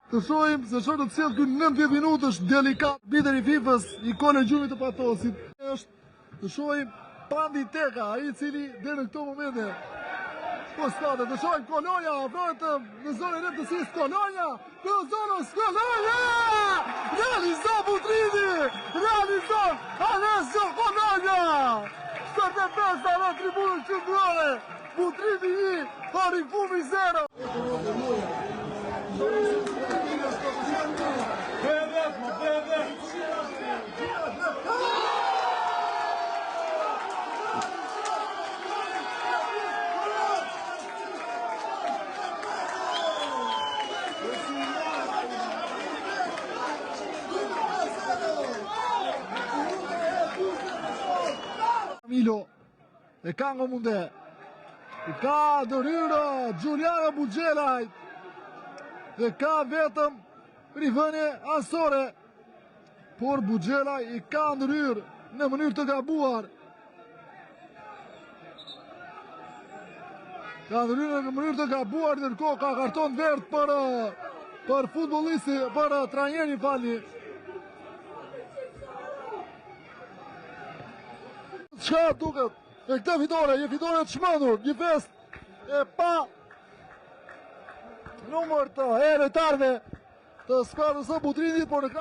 Të shohim se çfarë do të sjellë ky 90 minutë është delikat. Bider i FIFA-s, ikone gjumit të patosit. Të shohim Pandi Teka, ai i cili deri në këto momente po skate. Të shohim Kolonja, afrohet në zonën e rëndësisë Kolonja, në zonën Kolonja! Realizon Butridi! Realizon Alessio Kolonja! 75 në tribunën qendrore. Butridi i Arifumi 0. Milo e ka nga munde, e ka dëryrë Giuliano Bugjelaj, e ka vetëm rivënje asore, por Bugjelaj i ka ndëryrë në mënyrë të gabuar. Ka ndëryrë në mënyrë të gabuar, ndërkohë ka karton vert për futbollisti, për trajneri falni. Çka duket e këtë fitore, një fitore të shmëndur, një fest e pa numër të herëtarve të skuadrës së Butrinit, por në